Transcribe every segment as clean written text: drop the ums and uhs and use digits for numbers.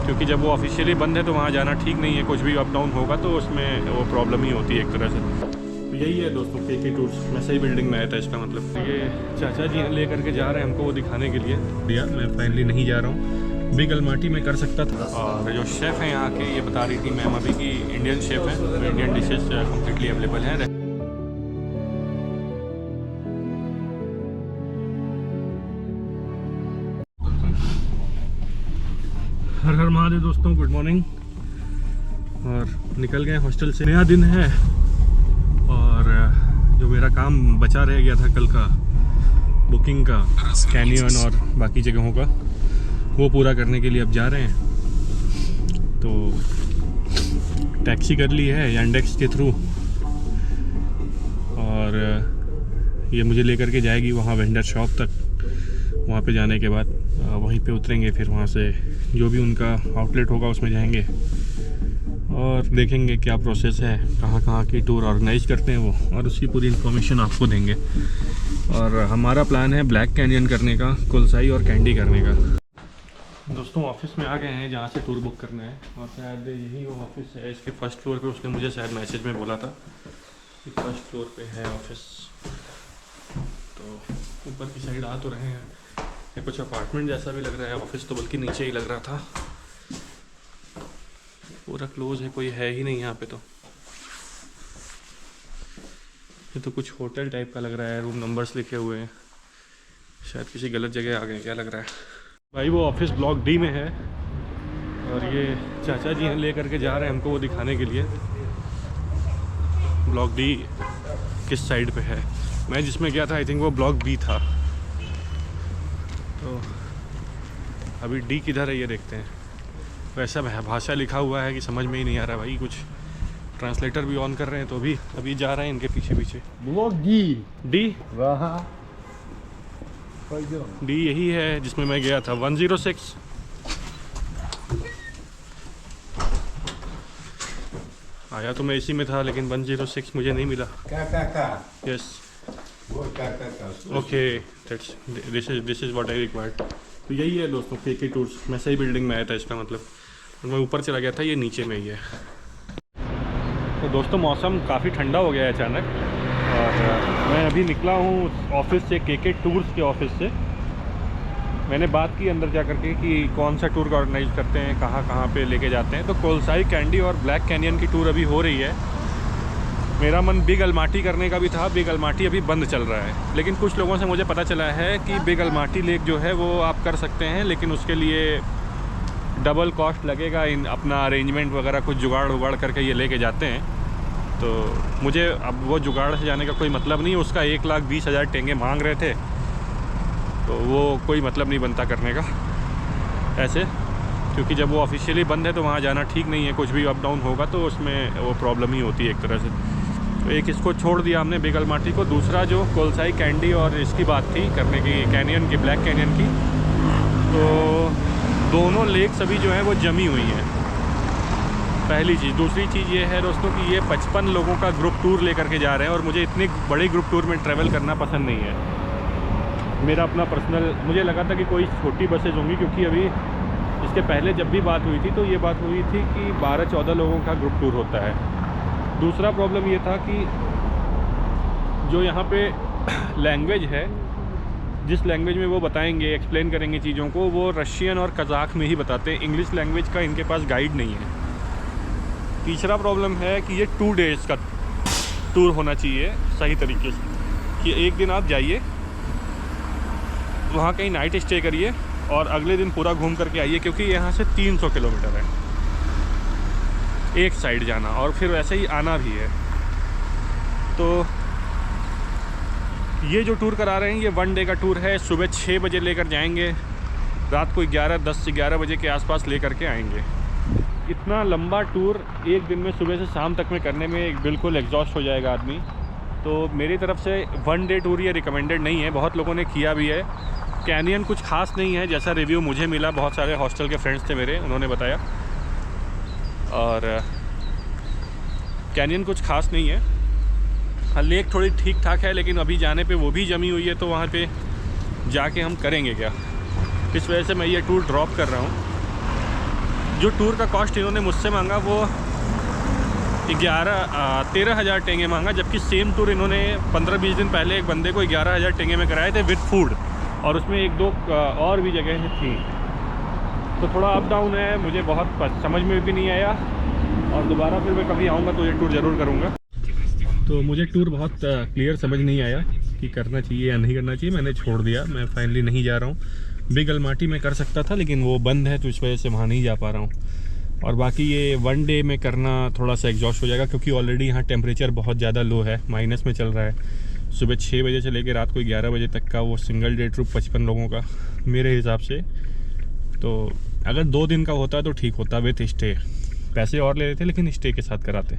क्योंकि जब वो ऑफिशियली बंद है तो वहाँ जाना ठीक नहीं है। कुछ भी अप डाउन होगा तो उसमें वो प्रॉब्लम ही होती है एक तरह से। तो यही है दोस्तों के टूर्स। मैं सही बिल्डिंग में आया था, इसका मतलब ये चाचा जी ले करके जा रहे हैं हमको वो दिखाने के लिए। भैया मैं फाइनली नहीं जा रहा हूँ, बिग अलमाटी में कर सकता था। और जो शेफ़ हैं यहाँ के, ये बता रही थी मैम अभी कि इंडियन शेफ़ हैं, तो इंडियन डिशेस कम्प्लीटली अवेलेबल हैं। हर हर महादेव दोस्तों, गुड मॉर्निंग। और निकल गए हॉस्टल से। नया दिन है और जो मेरा काम बचा रह गया था कल का, बुकिंग का, कैनियन और बाकी जगहों का, वो पूरा करने के लिए अब जा रहे हैं। तो टैक्सी कर ली है यांडेक्स के थ्रू और ये मुझे लेकर के जाएगी वहाँ वेंडर शॉप तक। वहाँ पे जाने के बाद वहीं पे उतरेंगे, फिर वहाँ से जो भी उनका आउटलेट होगा उसमें जाएंगे और देखेंगे क्या प्रोसेस है, कहाँ कहाँ की टूर ऑर्गेनाइज करते हैं वो, और उसकी पूरी इन्फॉर्मेशन आपको देंगे। और हमारा प्लान है ब्लैक कैनियन करने का, कुलसाई और कैंडी करने का। दोस्तों ऑफिस में आ गए हैं जहाँ से टूर बुक करना है, और शायद यही वो ऑफिस है। इसके फर्स्ट फ्लोर पे उसने मुझे शायद मैसेज में बोला था कि फर्स्ट फ्लोर पे है ऑफिस। तो ऊपर की साइड आ तो रहे हैं। ये कुछ अपार्टमेंट जैसा भी लग रहा है, ऑफिस तो बल्कि नीचे ही लग रहा था। पूरा क्लोज है, कोई है ही नहीं यहाँ पे। तो ये तो कुछ होटल टाइप का लग रहा है, रूम नंबर्स लिखे हुए हैं। शायद किसी गलत जगह आ गए, क्या लग रहा है भाई। वो ऑफिस ब्लॉक डी में है और ये चाचा जी ले करके जा रहे हैं हमको वो दिखाने के लिए। ब्लॉक डी किस साइड पे है? मैं जिसमें गया था आई थिंक वो ब्लॉक बी था। तो अभी डी किधर है ये देखते हैं। वैसा भाषा लिखा हुआ है कि समझ में ही नहीं आ रहा भाई। कुछ ट्रांसलेटर भी ऑन कर रहे हैं तो भी अभी जा रहे हैं इनके पीछे पीछे। Block D D D D यही है जिसमें मैं गया था, 106। आया तो मैं इसी में था, लेकिन 106 मुझे नहीं मिला। Yes okay, this is what I required. तो यही है दोस्तों के टूर्स। मैं सही बिल्डिंग में आया था, इसका मतलब। मैं ऊपर चला गया था, ये नीचे में ही है। तो दोस्तों मौसम काफ़ी ठंडा हो गया है अचानक, और मैं अभी निकला हूँ ऑफिस से, के टूर्स के ऑफिस से। मैंने बात की अंदर जा करके कि कौन सा टूर ऑर्गेनाइज करते हैं, कहाँ कहाँ पे लेके जाते हैं। तो कुलसाई, कैंडी और ब्लैक कैनियन की टूर अभी हो रही है। मेरा मन बिग अलमाटी करने का भी था, बिग अलमाटी अभी बंद चल रहा है। लेकिन कुछ लोगों से मुझे पता चला है कि बिग अलमाटी लेक जो है वो आप कर सकते हैं, लेकिन उसके लिए डबल कॉस्ट लगेगा। इन अपना अरेंजमेंट वगैरह कुछ जुगाड़ उगाड़ करके ये लेके जाते हैं। तो मुझे अब वो जुगाड़ से जाने का कोई मतलब नहीं। उसका 1,20,000 टेंगे मांग रहे थे, तो वो कोई मतलब नहीं बनता करने का ऐसे, क्योंकि जब वो ऑफिशियली बंद है तो वहाँ जाना ठीक नहीं है। कुछ भी अप डाउन होगा तो उसमें वो प्रॉब्लम ही होती है एक तरह से। तो एक इसको छोड़ दिया हमने बिग अलमाटी को। दूसरा जो कुलसाई, कैंडी और इसकी बात थी करने की, कैनियन की, ब्लैक कैनियन की, तो दोनों लेक्स अभी जो है वो जमी हुई हैं, पहली चीज़। दूसरी चीज़ ये है दोस्तों कि ये 55 लोगों का ग्रुप टूर लेकर के जा रहे हैं, और मुझे इतने बड़े ग्रुप टूर में ट्रैवल करना पसंद नहीं है। मेरा अपना पर्सनल, मुझे लगा था कि कोई छोटी बसेज होंगी, क्योंकि अभी इसके पहले जब भी बात हुई थी तो ये बात हुई थी कि 12-14 लोगों का ग्रुप टूर होता है। दूसरा प्रॉब्लम ये था कि जो यहाँ पे लैंग्वेज है, जिस लैंग्वेज में वो बताएंगे, एक्सप्लेन करेंगे चीज़ों को, वो रशियन और कज़ाक में ही बताते हैं। इंग्लिश लैंग्वेज का इनके पास गाइड नहीं है। तीसरा प्रॉब्लम है कि ये 2 डेज़ का टूर होना चाहिए सही तरीके से, कि एक दिन आप जाइए, वहाँ कहीं नाइट स्टे करिए और अगले दिन पूरा घूम करके आइए, क्योंकि यहाँ से 300 किलोमीटर है एक साइड जाना, और फिर वैसे ही आना भी है। तो ये जो टूर करा रहे हैं ये 1 डे का टूर है। सुबह 6 बजे लेकर जाएंगे, रात को 10 से 11 बजे के आसपास लेकर के आएंगे। इतना लंबा टूर एक दिन में सुबह से शाम तक में करने में बिल्कुल एग्जॉस्ट हो जाएगा आदमी। तो मेरी तरफ से 1 डे टूर ये रिकमेंडेड नहीं है। बहुत लोगों ने किया भी है। कैनियन कुछ खास नहीं है, जैसा रिव्यू मुझे मिला, बहुत सारे हॉस्टल के फ्रेंड्स थे मेरे, उन्होंने बताया। और कैनियन कुछ खास नहीं है। हाँ, लेक थोड़ी ठीक ठाक है, लेकिन अभी जाने पे वो भी जमी हुई है, तो वहाँ पे जाके हम करेंगे क्या। इस वजह से मैं ये टूर ड्रॉप कर रहा हूँ। जो टूर का कॉस्ट इन्होंने मुझसे मांगा वो 13,000 टेंगे मांगा, जबकि सेम टूर इन्होंने 15-20 दिन पहले एक बंदे को 11,000 टेंगे में कराए थे विद फूड, और उसमें 1-2 और भी जगह थी। तो थोड़ा अप डाउन है, मुझे बहुत समझ में भी नहीं आया, और दोबारा फिर मैं कभी आऊँगा तो ये टूर ज़रूर करूँगा। तो मुझे टूर बहुत क्लियर समझ नहीं आया कि करना चाहिए या नहीं करना चाहिए, मैंने छोड़ दिया। मैं फाइनली नहीं जा रहा हूँ। बिग अलमाटी में कर सकता था लेकिन वो बंद है, तो इस वजह से वहाँ नहीं जा पा रहा हूँ। और बाकी ये 1 डे में करना थोड़ा सा एग्जॉस्ट हो जाएगा, क्योंकि ऑलरेडी यहाँ टेम्परेचर बहुत ज़्यादा लो है, माइनस में चल रहा है। सुबह 6 बजे से लेकर रात को 11 बजे तक का वो सिंगल डे ट्रिप 55 लोगों का मेरे हिसाब से। तो अगर 2 दिन का होता तो ठीक होता विथ स्टे, पैसे और ले लेते लेकिन स्टे के साथ कराते।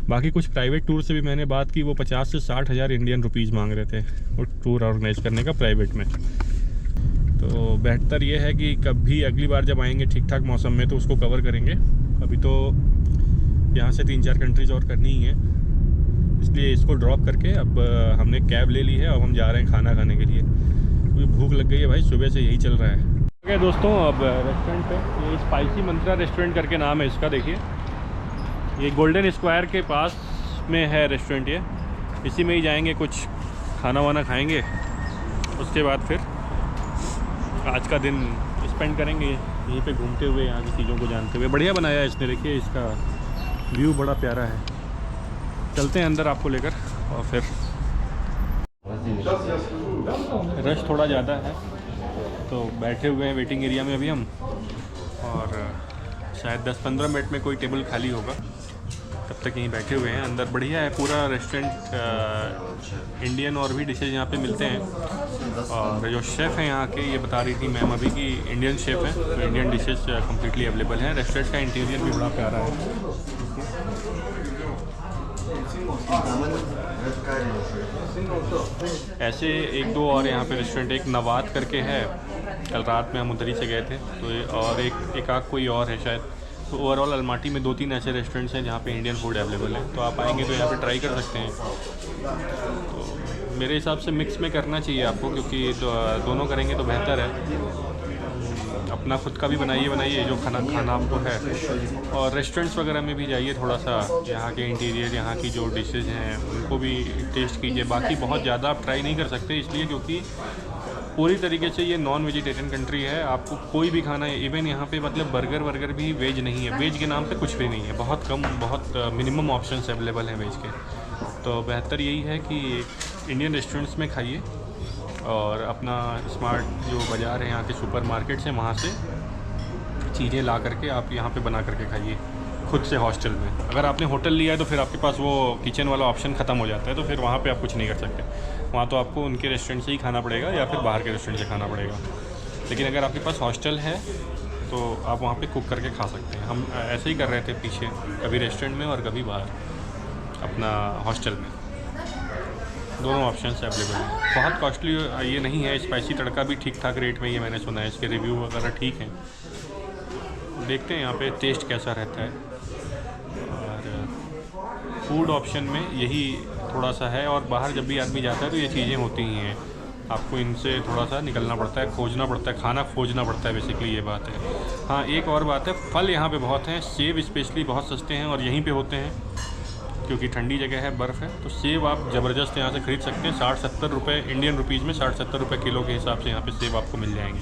बाकी कुछ प्राइवेट टूर से भी मैंने बात की, वो 50 से 60 हज़ार इंडियन रुपीज़ मांग रहे थे वो टूर ऑर्गेनाइज़ करने का प्राइवेट में। तो बेहतर ये है कि कभी अगली बार जब आएंगे ठीक ठाक मौसम में तो उसको कवर करेंगे। अभी तो यहाँ से 3-4 कंट्रीज़ और करनी ही है, इसलिए इसको ड्रॉप करके अब हमने कैब ले ली है। अब हम जा रहे हैं खाना खाने के लिए, क्योंकि भूख लग गई है भाई, सुबह से यही चल रहा है। ओके दोस्तों, अब रेस्टोरेंट पे, ये स्पाइसी मंत्रा रेस्टोरेंट करके नाम है इसका, देखिए ये गोल्डन स्क्वायर के पास में है रेस्टोरेंट। ये इसी में ही जाएंगे, कुछ खाना वाना खाएंगे, उसके बाद फिर आज का दिन स्पेंड करेंगे यहीं पे घूमते हुए, यहाँ की चीज़ों को जानते हुए। बढ़िया बनाया है इसने, देखिए इसका व्यू बड़ा प्यारा है। चलते हैं अंदर आपको लेकर, और फिर रश थोड़ा ज़्यादा है तो बैठे हुए हैं वेटिंग एरिया में अभी हम, और शायद 10-15 मिनट में कोई टेबल खाली होगा, तब तक यहीं बैठे हुए हैं। अंदर बढ़िया है पूरा रेस्टोरेंट, इंडियन और भी डिशेज यहाँ पे मिलते हैं। और जो शेफ़ हैं यहाँ के, ये बता रही थी मैम अभी कि इंडियन शेफ़ हैं, तो इंडियन डिशेज कम्प्लीटली अवेलेबल हैं। रेस्टोरेंट का इंटीरियर भी बड़ा प्यारा है। ऐसे 1-2 और यहाँ पे रेस्टोरेंट, एक नवाद करके है, कल रात में हम उधर ही से गए थे, तो ये और एक आध कोई और है शायद। तो ओवरऑल अलमाटी में 2-3 ऐसे रेस्टोरेंट्स हैं जहाँ पे इंडियन फूड अवेलेबल है, तो आप आएंगे तो यहाँ पे ट्राई कर सकते हैं। तो मेरे हिसाब से मिक्स में करना चाहिए आपको, क्योंकि दोनों करेंगे तो बेहतर है। अपना खुद का भी बनाइए जो खाना आपको है, और रेस्टोरेंट्स वगैरह में भी जाइए, थोड़ा सा यहाँ के इंटीरियर, यहाँ की जो डिशेज हैं उनको भी टेस्ट कीजिए। बाकी बहुत ज़्यादा आप ट्राई नहीं कर सकते, इसलिए क्योंकि पूरी तरीके से ये नॉन वेजिटेरियन कंट्री है। आपको कोई भी खाना है, इवन यहाँ पे मतलब बर्गर भी वेज नहीं है, वेज के नाम पे कुछ भी नहीं है, बहुत कम, बहुत मिनिमम ऑप्शंस अवेलेबल हैं वेज के। तो बेहतर यही है कि इंडियन रेस्टोरेंट्स में खाइए, और अपना स्मार्ट जो बाज़ार है यहाँ के सुपर मार्केट्स हैं, वहाँ से चीज़ें ला करके आप यहाँ पे बना करके खाइए खुद से हॉस्टल में। अगर आपने होटल लिया है तो फिर आपके पास वो किचन वाला ऑप्शन ख़त्म हो जाता है, तो फिर वहाँ पे आप कुछ नहीं कर सकते। वहाँ तो आपको उनके रेस्टोरेंट से ही खाना पड़ेगा या फिर बाहर के रेस्टोरेंट से खाना पड़ेगा। लेकिन अगर आपके पास हॉस्टल है तो आप वहाँ पे कुक करके खा सकते हैं। हम ऐसे ही कर रहे थे पीछे, कभी रेस्टोरेंट में और कभी बाहर अपना हॉस्टल में, दोनों ऑप्शन से अवेलेबल हैं। बहुत कॉस्टली ये नहीं है। स्पाइसी तड़का भी ठीक ठाक रेट में, ये मैंने सुना है, इसके रिव्यू वगैरह ठीक हैं। देखते हैं यहाँ पे टेस्ट कैसा रहता है। और फूड ऑप्शन में यही थोड़ा सा है, और बाहर जब भी आदमी जाता है तो ये चीज़ें होती ही हैं, आपको इनसे थोड़ा सा निकलना पड़ता है, खोजना पड़ता है, खाना खोजना पड़ता है, बेसिकली ये बात है। हाँ, एक और बात है, फल यहाँ पे बहुत हैं, सेब स्पेशली बहुत सस्ते हैं और यहीं पे होते हैं, क्योंकि ठंडी जगह है, बर्फ़ है। तो सेब आप ज़बरदस्त यहाँ से ख़रीद सकते हैं, 60-70 रुपये इंडियन रुपीज़ में, 60-70 रुपये किलो के हिसाब से यहाँ पे सेब आपको मिल जाएंगे।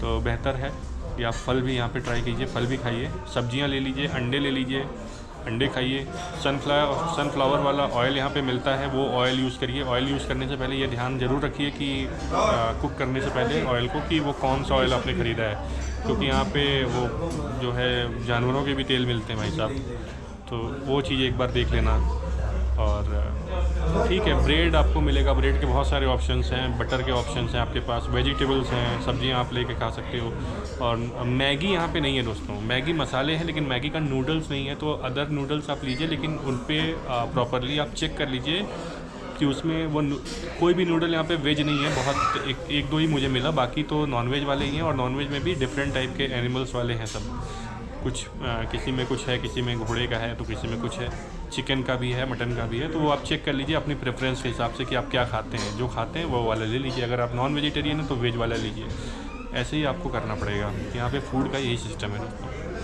तो बेहतर है कि आप फल भी यहाँ पे ट्राई कीजिए, फल भी खाइए, सब्जियाँ ले लीजिए, अंडे ले लीजिए, अंडे खाइए। सनफ्लावर वाला ऑयल यहाँ पे मिलता है, वो ऑयल यूज़ करिए। ऑयल यूज़ करने से पहले ये ध्यान ज़रूर रखिए कि कुक करने से पहले ऑयल को, कि वो कौन सा ऑयल आपने ख़रीदा है, क्योंकि यहाँ पे वो जो है जानवरों के भी तेल मिलते हैं भाई साहब, तो वो चीज़ एक बार देख लेना। और ठीक है, ब्रेड आपको मिलेगा, ब्रेड के बहुत सारे ऑप्शंस हैं, बटर के ऑप्शंस हैं आपके पास, वेजिटेबल्स हैं, सब्जियां आप लेके खा सकते हो। और मैगी यहाँ पे नहीं है दोस्तों, मैगी मसाले हैं लेकिन मैगी का नूडल्स नहीं है। तो अदर नूडल्स आप लीजिए, लेकिन उन पर प्रॉपरली आप चेक कर लीजिए कि उसमें वो कोई भी नूडल यहाँ पे वेज नहीं है। बहुत एक दो ही मुझे मिला, बाकी तो नॉनवेज वाले ही हैं, और नॉनवेज में भी डिफरेंट टाइप के एनिमल्स वाले हैं सब कुछ। किसी में कुछ है, किसी में घोड़े का है, तो किसी में कुछ है, चिकन का भी है, मटन का भी है। तो वो आप चेक कर लीजिए अपनी प्रेफरेंस के हिसाब से कि आप क्या खाते हैं, जो खाते हैं वो वाला ले लीजिए। अगर आप नॉन वेजिटेरियन हैं तो वेज वाला लीजिए। ऐसे ही आपको करना पड़ेगा, यहाँ पे फूड का यही सिस्टम है दोस्तों।